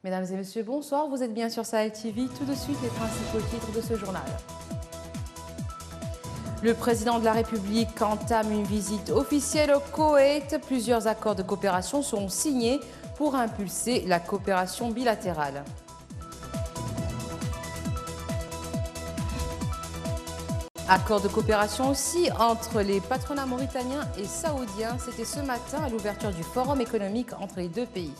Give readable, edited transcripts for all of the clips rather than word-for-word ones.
Mesdames et messieurs, bonsoir. Vous êtes bien sur Sahel TV. Tout de suite, les principaux titres de ce journal. Le président de la République entame une visite officielle au Koweït. Plusieurs accords de coopération seront signés pour impulser la coopération bilatérale. Accord de coopération aussi entre les patronats mauritaniens et saoudiens. C'était ce matin à l'ouverture du forum économique entre les deux pays.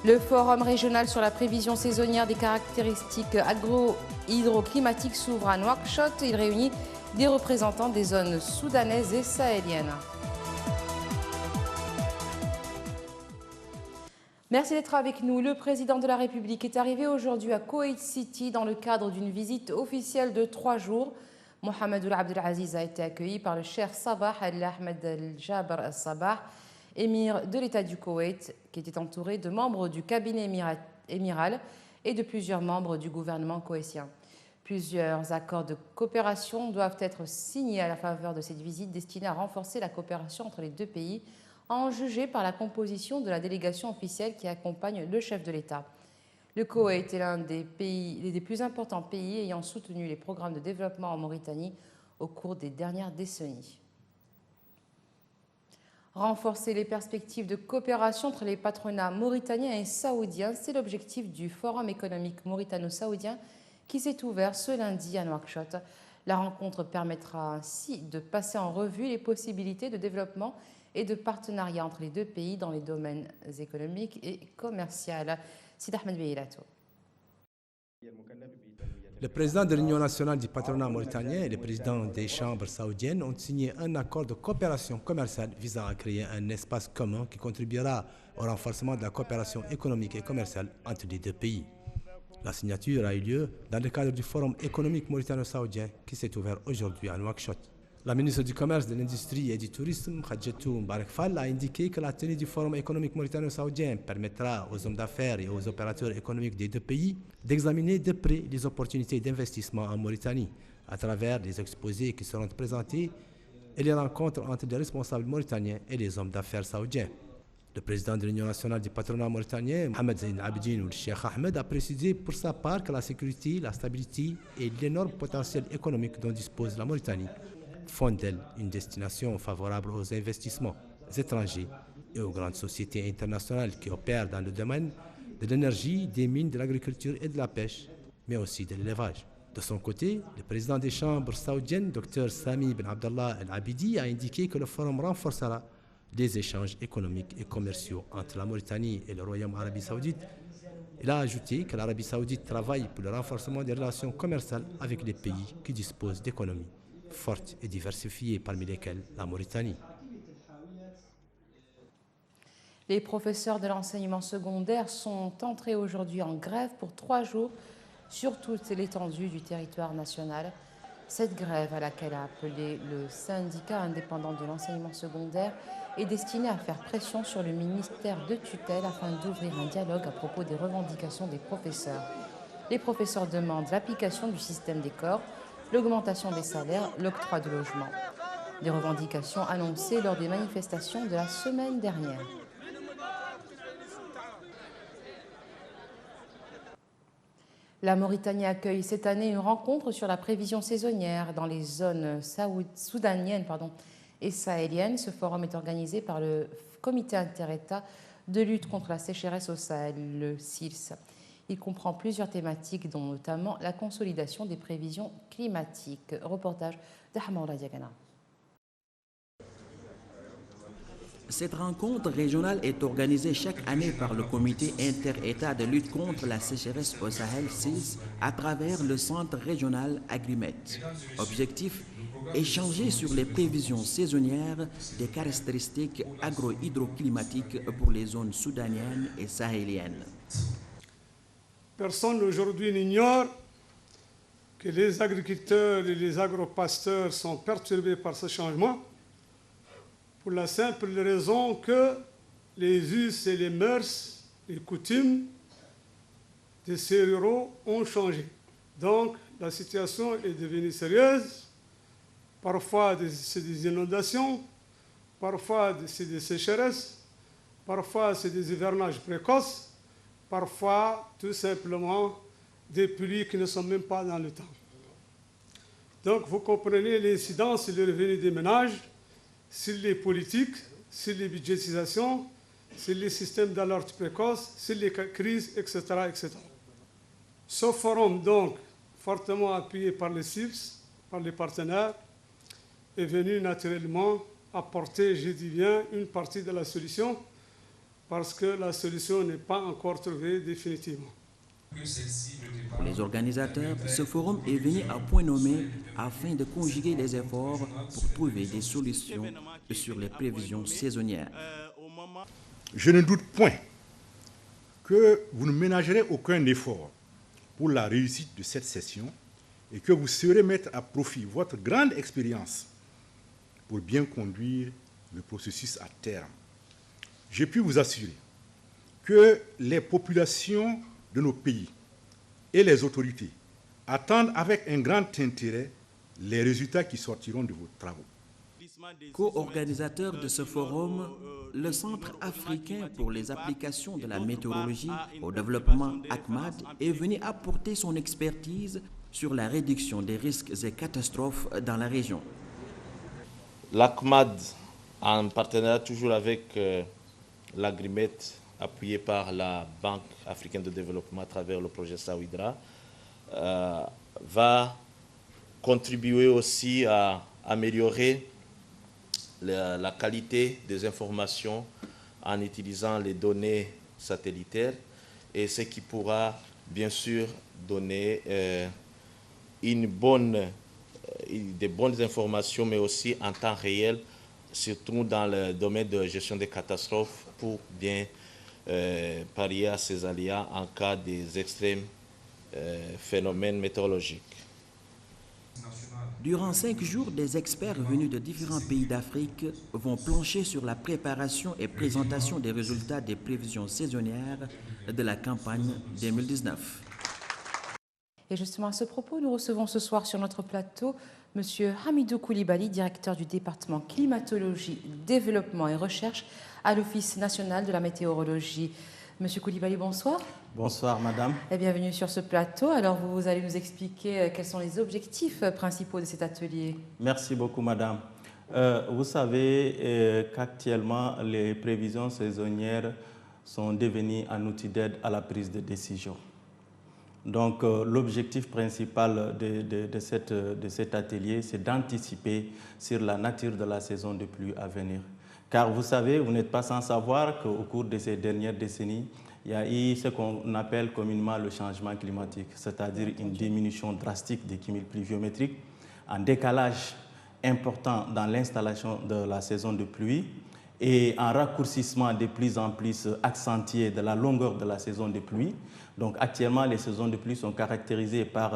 Le forum régional sur la prévision saisonnière des caractéristiques agro-hydroclimatiques s'ouvre à Nouakchott. Il réunit des représentants des zones soudanaises et sahéliennes. Merci d'être avec nous. Le président de la République est arrivé aujourd'hui à Koweït City dans le cadre d'une visite officielle de 3 jours. Mohamed Ould Abdelaziz a été accueilli par le cheikh Sabah Al-Ahmed Al-Jaber Al-Sabah, émir de l'État du Koweït, qui était entouré de membres du cabinet émiral et de plusieurs membres du gouvernement koweïtien. Plusieurs accords de coopération doivent être signés à la faveur de cette visite destinée à renforcer la coopération entre les deux pays, à en juger par la composition de la délégation officielle qui accompagne le chef de l'État. Le Koweït est l'un des plus importants pays ayant soutenu les programmes de développement en Mauritanie au cours des dernières décennies. Renforcer les perspectives de coopération entre les patronats mauritaniens et saoudiens, c'est l'objectif du Forum économique mauritano-saoudien qui s'est ouvert ce lundi à Nouakchott. La rencontre permettra ainsi de passer en revue les possibilités de développement et de partenariat entre les deux pays dans les domaines économiques et commerciaux. Sid Ahmed Beilato. Le président de l'Union nationale du patronat mauritanien et le président des chambres saoudiennes ont signé un accord de coopération commerciale visant à créer un espace commun qui contribuera au renforcement de la coopération économique et commerciale entre les deux pays. La signature a eu lieu dans le cadre du Forum économique mauritano-saoudien qui s'est ouvert aujourd'hui à Nouakchott. La ministre du Commerce, de l'Industrie et du Tourisme, Khadjetou Mbarak Fall, a indiqué que la tenue du Forum économique mauritano-saoudien permettra aux hommes d'affaires et aux opérateurs économiques des deux pays d'examiner de près les opportunités d'investissement en Mauritanie à travers les exposés qui seront présentés et les rencontres entre les responsables mauritaniens et les hommes d'affaires saoudiens. Le président de l'Union nationale du patronat mauritanien, Mohamed Zain Abidine ou le Cheikh Ahmed, a précisé pour sa part que la sécurité, la stabilité et l'énorme potentiel économique dont dispose la Mauritanie font d'elle une destination favorable aux investissements étrangers et aux grandes sociétés internationales qui opèrent dans le domaine de l'énergie, des mines, de l'agriculture et de la pêche, mais aussi de l'élevage. De son côté, le président des chambres saoudiennes, Dr Sami Ben Abdallah Al-Abidi, a indiqué que le forum renforcera les échanges économiques et commerciaux entre la Mauritanie et le Royaume Arabie Saoudite. Il a ajouté que l'Arabie Saoudite travaille pour le renforcement des relations commerciales avec les pays qui disposent d'économies fortes et diversifiées, parmi lesquelles la Mauritanie. Les professeurs de l'enseignement secondaire sont entrés aujourd'hui en grève pour 3 jours sur toute l'étendue du territoire national. Cette grève, à laquelle a appelé le syndicat indépendant de l'enseignement secondaire, est destinée à faire pression sur le ministère de tutelle afin d'ouvrir un dialogue à propos des revendications des professeurs. Les professeurs demandent l'application du système des corps, l'augmentation des salaires, l'octroi de logements. Des revendications annoncées lors des manifestations de la semaine dernière. La Mauritanie accueille cette année une rencontre sur la prévision saisonnière dans les zones soudaniennes et sahéliennes. Ce forum est organisé par le Comité inter-État de lutte contre la sécheresse au Sahel, le CILS. Il comprend plusieurs thématiques, dont notamment la consolidation des prévisions climatiques. Reportage de Hamaoula Diagana. Cette rencontre régionale est organisée chaque année par le Comité inter-État de lutte contre la sécheresse au Sahel, CILS, à travers le Centre régional Agrimet. Objectif, échanger sur les prévisions saisonnières des caractéristiques agro-hydroclimatiques pour les zones soudaniennes et sahéliennes. Personne aujourd'hui n'ignore que les agriculteurs et les agropasteurs sont perturbés par ce changement pour la simple raison que les us et les mœurs, les coutumes de ces ruraux ont changé. Donc la situation est devenue sérieuse Parfois, c'est des inondations, parfois, c'est des sécheresses, parfois, c'est des hivernages précoces, parfois, tout simplement, des pluies qui ne sont même pas dans le temps. Donc, vous comprenez l'incidence sur les revenus des ménages, sur les politiques, sur les budgétisations, sur les systèmes d'alerte précoce, sur les crises, etc., etc. Ce forum, donc, fortement appuyé par les CIPS, par les partenaires, est venu naturellement apporter, je dis bien, une partie de la solution, parce que la solution n'est pas encore trouvée définitivement. Pour les organisateurs, ce forum est venu à point nommé afin de conjuguer les efforts pour trouver des solutions sur les prévisions saisonnières. Je ne doute point que vous ne ménagerez aucun effort pour la réussite de cette session et que vous saurez mettre à profit votre grande expérience pour bien conduire le processus à terme. Je puis vous assurer que les populations de nos pays et les autorités attendent avec un grand intérêt les résultats qui sortiront de vos travaux. Co-organisateur de ce forum, le Centre africain pour les applications de la météorologie au développement ACMAD est venu apporter son expertise sur la réduction des risques et catastrophes dans la région. L'ACMAD, en partenariat toujours avec l'Agrimet, appuyé par la Banque africaine de développement à travers le projet Sawidra, va contribuer aussi à améliorer la qualité des informations en utilisant les données satellitaires, et ce qui pourra bien sûr donner des bonnes informations, mais aussi en temps réel, surtout dans le domaine de gestion des catastrophes, pour bien pallier à ces aléas en cas des extrêmes phénomènes météorologiques. Durant 5 jours, des experts venus de différents pays d'Afrique vont plancher sur la préparation et présentation des résultats des prévisions saisonnières de la campagne 2019. Et justement, à ce propos, nous recevons ce soir sur notre plateau M. Hamidou Koulibaly, directeur du département climatologie, développement et recherche à l'Office national de la météorologie. Monsieur Koulibaly, bonsoir. Bonsoir, madame. Et bienvenue sur ce plateau. Alors, vous allez nous expliquer quels sont les objectifs principaux de cet atelier. Merci beaucoup, madame. Vous savez qu'actuellement, les prévisions saisonnières sont devenues un outil d'aide à la prise de décision. Donc, l'objectif principal de cet atelier, c'est d'anticiper sur la nature de la saison de pluie à venir. Car vous savez, vous n'êtes pas sans savoir qu'au cours de ces dernières décennies, il y a eu ce qu'on appelle communément le changement climatique, c'est-à-dire une diminution drastique des cumuls pluviométriques, un décalage important dans l'installation de la saison de pluie et un raccourcissement de plus en plus accentué de la longueur de la saison de pluie. Donc actuellement, les saisons de pluie sont caractérisées par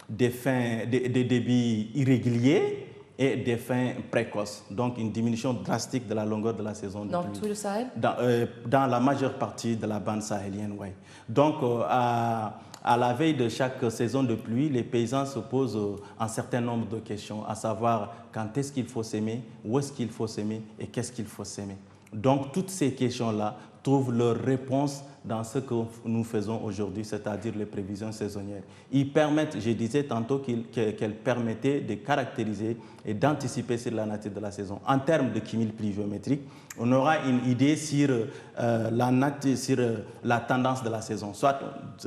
des débits irréguliers et des fins précoces, donc une diminution drastique de la longueur de la saison de pluie. Dans tout le Sahel? Dans la majeure partie de la bande sahélienne, oui. Donc, à la veille de chaque saison de pluie, les paysans se posent un certain nombre de questions, à savoir quand est-ce qu'il faut s'aimer, où est-ce qu'il faut s'aimer et qu'est-ce qu'il faut s'aimer. Donc, toutes ces questions-là trouvent leur réponse dans ce que nous faisons aujourd'hui, c'est-à-dire les prévisions saisonnières. Ils permettent, je disais tantôt qu'elles permettaient de caractériser et d'anticiper sur la nature de la saison. En termes de cumul pluviométrique, on aura une idée sur la tendance de la saison. Soit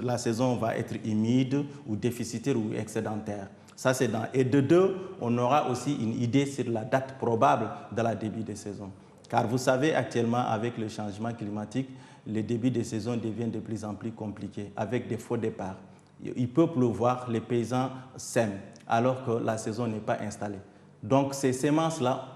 la saison va être humide ou déficitaire ou excédentaire. Ça, c'est dans. Et de deux, on aura aussi une idée sur la date probable de la début de saison. Car vous savez, actuellement, avec le changement climatique, les débuts de saison deviennent de plus en plus compliqués, avec des faux départs. Il peut pleuvoir, les paysans sèment, alors que la saison n'est pas installée. Donc ces semences-là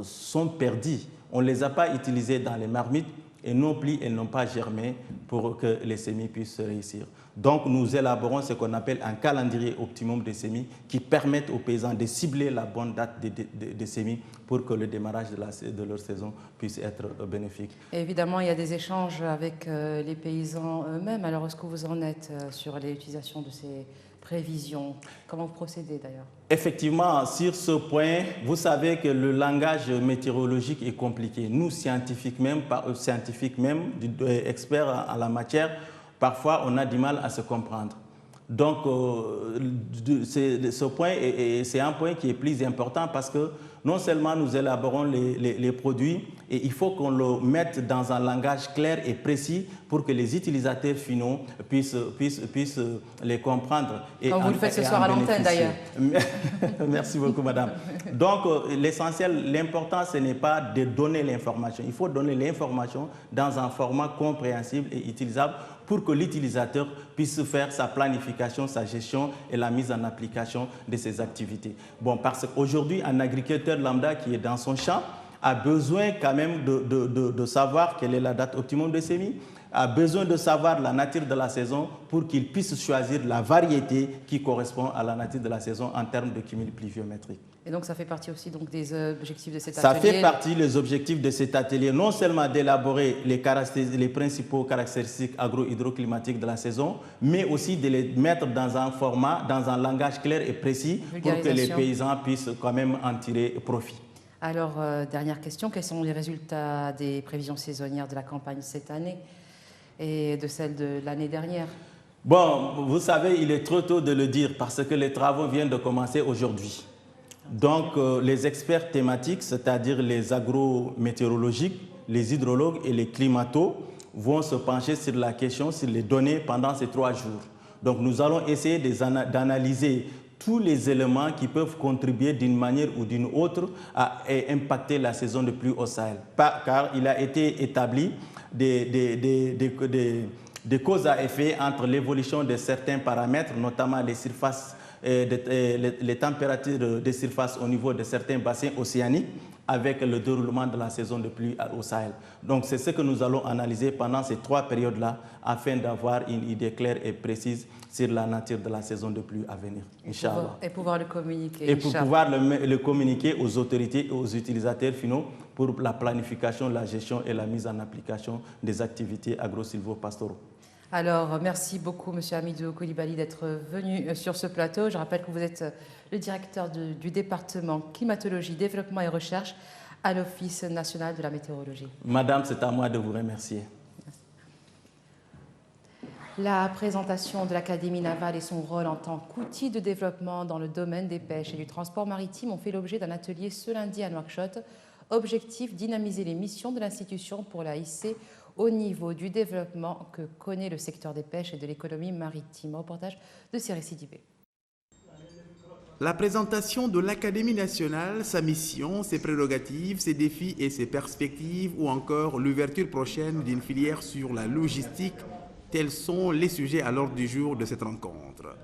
sont perdues. On ne les a pas utilisées dans les marmites et non plus elles n'ont pas germé pour que les semis puissent réussir. Donc nous élaborons ce qu'on appelle un calendrier optimum de semis qui permettent aux paysans de cibler la bonne date de semis pour que le démarrage de leur saison puisse être bénéfique. Et évidemment, il y a des échanges avec les paysans eux-mêmes. Alors, est-ce que vous en êtes sur l'utilisation de ces prévisions. Comment vous procédez d'ailleurs? Effectivement, sur ce point, vous savez que le langage météorologique est compliqué. Nous, scientifiques même, experts en la matière, parfois on a du mal à se comprendre. Donc, ce point, c'est un point qui est plus important parce que non seulement nous élaborons les produits, et il faut qu'on le mette dans un langage clair et précis pour que les utilisateurs finaux puissent les comprendre. Comme vous le faites ce soir à l'antenne d'ailleurs. Merci beaucoup, madame. Donc, l'essentiel, l'important, ce n'est pas de donner l'information. Il faut donner l'information dans un format compréhensible et utilisable pour que l'utilisateur puisse faire sa planification, sa gestion et la mise en application de ses activités. Bon, parce qu'aujourd'hui, un agriculteur lambda qui est dans son champ a besoin quand même de savoir quelle est la date optimum de semis, a besoin de savoir la nature de la saison pour qu'il puisse choisir la variété qui correspond à la nature de la saison en termes de cumul pluviométrique. Et donc ça fait partie aussi donc, des objectifs de cet atelier? Ça fait partie des objectifs de cet atelier, non seulement d'élaborer les principaux caractéristiques agro-hydroclimatiques de la saison, mais aussi de les mettre dans un format, dans un langage clair et précis pour que les paysans puissent quand même en tirer profit. Alors, dernière question, quels sont les résultats des prévisions saisonnières de la campagne cette année et de celle de l'année dernière? Bon, vous savez, il est trop tôt de le dire parce que les travaux viennent de commencer aujourd'hui. Donc, les experts thématiques, c'est-à-dire les agrométéorologiques, les hydrologues et les climatos vont se pencher sur la question, sur les données pendant ces 3 jours. Donc, nous allons essayer d'analyser tous les éléments qui peuvent contribuer d'une manière ou d'une autre à impacter la saison de pluie au Sahel. Car il a été établi des causes à effet entre l'évolution de certains paramètres, notamment les surfaces, les températures des surfaces au niveau de certains bassins océaniques, avec le déroulement de la saison de pluie au Sahel. Donc c'est ce que nous allons analyser pendant ces 3 périodes-là afin d'avoir une idée claire et précise sur la nature de la saison de pluie à venir, Inch'Allah. Et pouvoir le communiquer. Et pour pouvoir le communiquer aux autorités et aux utilisateurs finaux pour la planification, la gestion et la mise en application des activités agro-silvopastoraux. Alors, merci beaucoup, M. Hamidou Koulibaly, d'être venu sur ce plateau. Je rappelle que vous êtes le directeur du département climatologie, développement et recherche à l'Office national de la météorologie. Madame, c'est à moi de vous remercier. Merci. La présentation de l'Académie navale et son rôle en tant qu'outil de développement dans le domaine des pêches et du transport maritime ont fait l'objet d'un atelier ce lundi à Nouakchott. Objectif, dynamiser les missions de l'institution pour la hisser au niveau du développement que connaît le secteur des pêches et de l'économie maritime. Reportage de Cyril Sidibé. La présentation de l'Académie nationale, sa mission, ses prérogatives, ses défis et ses perspectives, ou encore l'ouverture prochaine d'une filière sur la logistique, tels sont les sujets à l'ordre du jour de cette rencontre.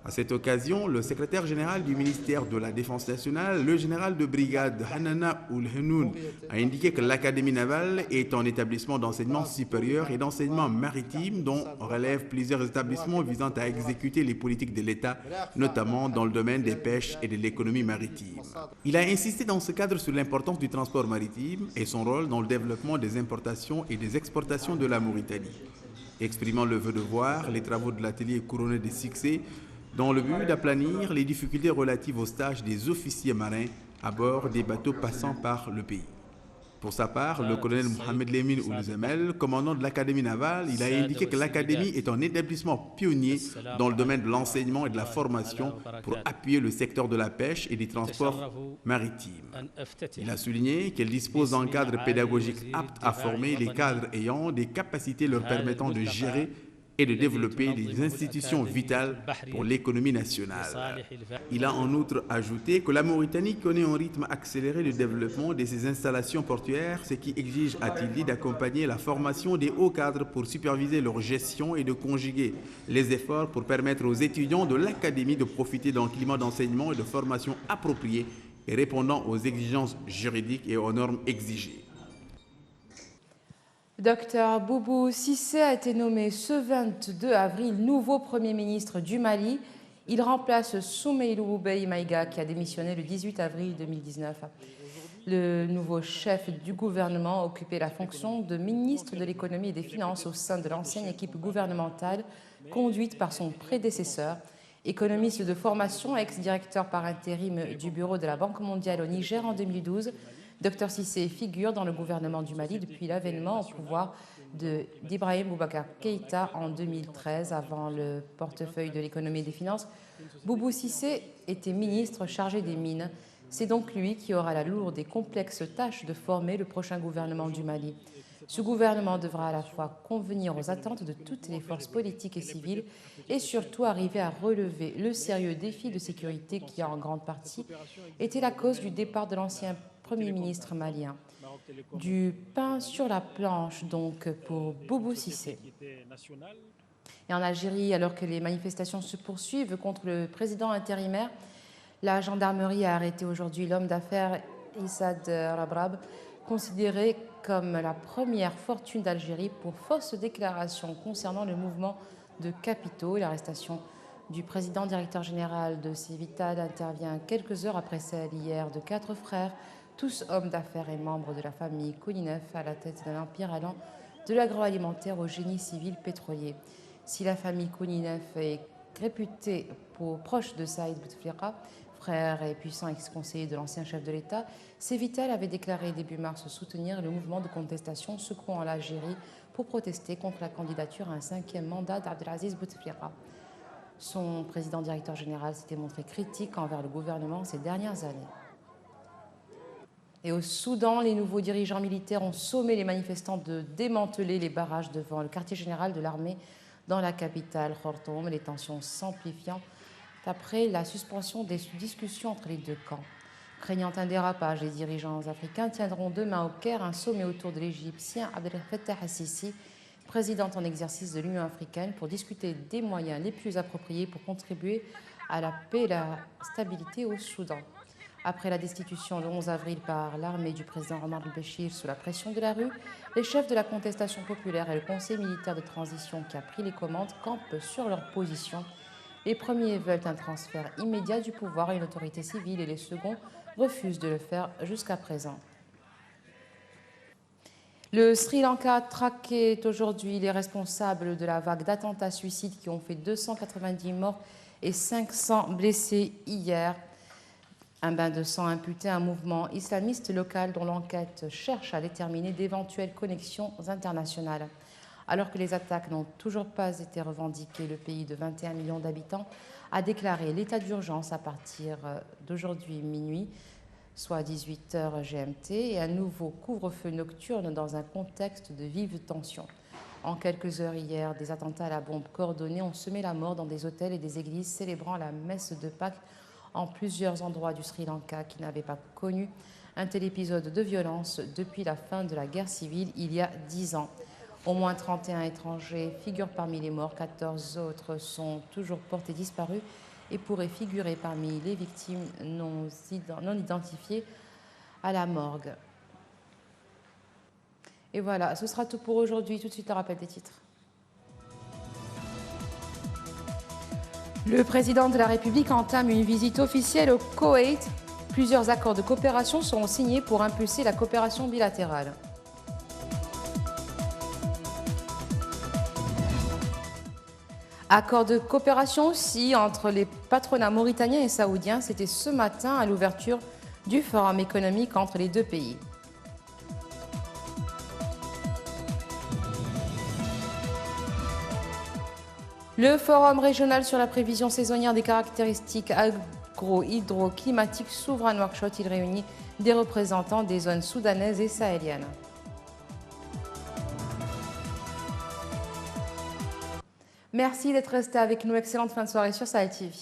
À cette occasion, le secrétaire général du ministère de la Défense nationale, le général de brigade Hanana Oulhenoun, a indiqué que l'Académie navale est un établissement d'enseignement supérieur et d'enseignement maritime dont relèvent plusieurs établissements visant à exécuter les politiques de l'État, notamment dans le domaine des pêches et de l'économie maritime. Il a insisté dans ce cadre sur l'importance du transport maritime et son rôle dans le développement des importations et des exportations de la Mauritanie. Exprimant le vœu de voir les travaux de l'atelier couronnés de succès, dans le but d'aplanir les difficultés relatives au stage des officiers marins à bord des bateaux passant par le pays. Pour sa part, le colonel Mohamed Lemine Oulzemel, commandant de l'Académie navale, il a indiqué que l'Académie est un établissement pionnier dans le domaine de l'enseignement et de la formation pour appuyer le secteur de la pêche et des transports maritimes. Il a souligné qu'elle dispose d'un cadre pédagogique apte à former les cadres ayant des capacités leur permettant de gérer et de développer des institutions vitales pour l'économie nationale. Il a en outre ajouté que la Mauritanie connaît un rythme accéléré de développement de ses installations portuaires, ce qui exige, a-t-il dit, d'accompagner la formation des hauts cadres pour superviser leur gestion et de conjuguer les efforts pour permettre aux étudiants de l'Académie de profiter d'un climat d'enseignement et de formation approprié et répondant aux exigences juridiques et aux normes exigées. Dr Boubou Cissé a été nommé ce 22 avril nouveau Premier ministre du Mali. Il remplace Soumeilou Bey Maïga qui a démissionné le 18 avril 2019. Le nouveau chef du gouvernement occupait la fonction de ministre de l'économie et des finances au sein de l'ancienne équipe gouvernementale conduite par son prédécesseur Économiste de formation, ex-directeur par intérim du bureau de la Banque mondiale au Niger en 2012, Dr Cissé figure dans le gouvernement du Mali depuis l'avènement au pouvoir d'Ibrahim Boubacar Keïta en 2013. Avant le portefeuille de l'économie et des finances, Boubou Cissé était ministre chargé des mines. C'est donc lui qui aura la lourde et complexe tâche de former le prochain gouvernement du Mali. Ce gouvernement devra à la fois convenir aux attentes de toutes les forces politiques et civiles et surtout arriver à relever le sérieux défi de sécurité qui a en grande partie été la cause du départ de l'ancien Premier ministre malien. Du pain sur la planche donc pour Boubou Cissé. Et en Algérie, alors que les manifestations se poursuivent contre le président intérimaire, la gendarmerie a arrêté aujourd'hui l'homme d'affaires Issad Rabrab, considéré comme la première fortune d'Algérie pour fausse déclaration concernant le mouvement de capitaux. L'arrestation du président directeur général de Civital intervient quelques heures après celle hier de 4 frères, tous hommes d'affaires et membres de la famille Kouninef, à la tête d'un empire allant de l'agroalimentaire au génie civil pétrolier. Si la famille Kouninef est réputée pour proche de Saïd Bouteflika, frère et puissant ex-conseiller de l'ancien chef de l'État, Civital avait déclaré début mars soutenir le mouvement de contestation secouant l'Algérie pour protester contre la candidature à un 5e mandat d'Abdelaziz Bouteflika. Son président directeur général s'était montré critique envers le gouvernement ces dernières années. Et au Soudan, les nouveaux dirigeants militaires ont sommé les manifestants de démanteler les barrages devant le quartier général de l'armée dans la capitale, Khartoum, les tensions s'amplifiant après la suspension des discussions entre les deux camps. Craignant un dérapage, les dirigeants africains tiendront demain au Caire un sommet autour de l'Égyptien Abdel Fattah al-Sisi, président en exercice de l'Union africaine, pour discuter des moyens les plus appropriés pour contribuer à la paix et la stabilité au Soudan. Après la destitution le 11 avril par l'armée du président Omar el-Béchir sous la pression de la rue, les chefs de la contestation populaire et le conseil militaire de transition qui a pris les commandes campent sur leur position. Les premiers veulent un transfert immédiat du pouvoir à une autorité civile et les seconds refusent de le faire jusqu'à présent. Le Sri Lanka traquait aujourd'hui les responsables de la vague d'attentats suicides qui ont fait 290 morts et 500 blessés hier. Un bain de sang imputé à un mouvement islamiste local dont l'enquête cherche à déterminer d'éventuelles connexions internationales. Alors que les attaques n'ont toujours pas été revendiquées, le pays de 21 millions d'habitants a déclaré l'état d'urgence à partir d'aujourd'hui minuit, soit 18h GMT, et un nouveau couvre-feu nocturne dans un contexte de vive tension. En quelques heures hier, des attentats à la bombe coordonnés ont semé la mort dans des hôtels et des églises célébrant la messe de Pâques en plusieurs endroits du Sri Lanka qui n'avaient pas connu un tel épisode de violence depuis la fin de la guerre civile il y a 10 ans. Au moins 31 étrangers figurent parmi les morts, 14 autres sont toujours portés disparus et pourraient figurer parmi les victimes non identifiées à la morgue. Et voilà, ce sera tout pour aujourd'hui. Tout de suite, un rappel des titres. Le président de la République entame une visite officielle au Koweït. Plusieurs accords de coopération seront signés pour impulser la coopération bilatérale. Accord de coopération aussi entre les patronats mauritaniens et saoudiens. C'était ce matin à l'ouverture du forum économique entre les deux pays. Le forum régional sur la prévision saisonnière des caractéristiques agro-hydroclimatiques s'ouvre à Nouakchott. Il réunit des représentants des zones soudanaises et sahéliennes. Merci d'être resté avec nous. Excellente fin de soirée sur Sahel TV.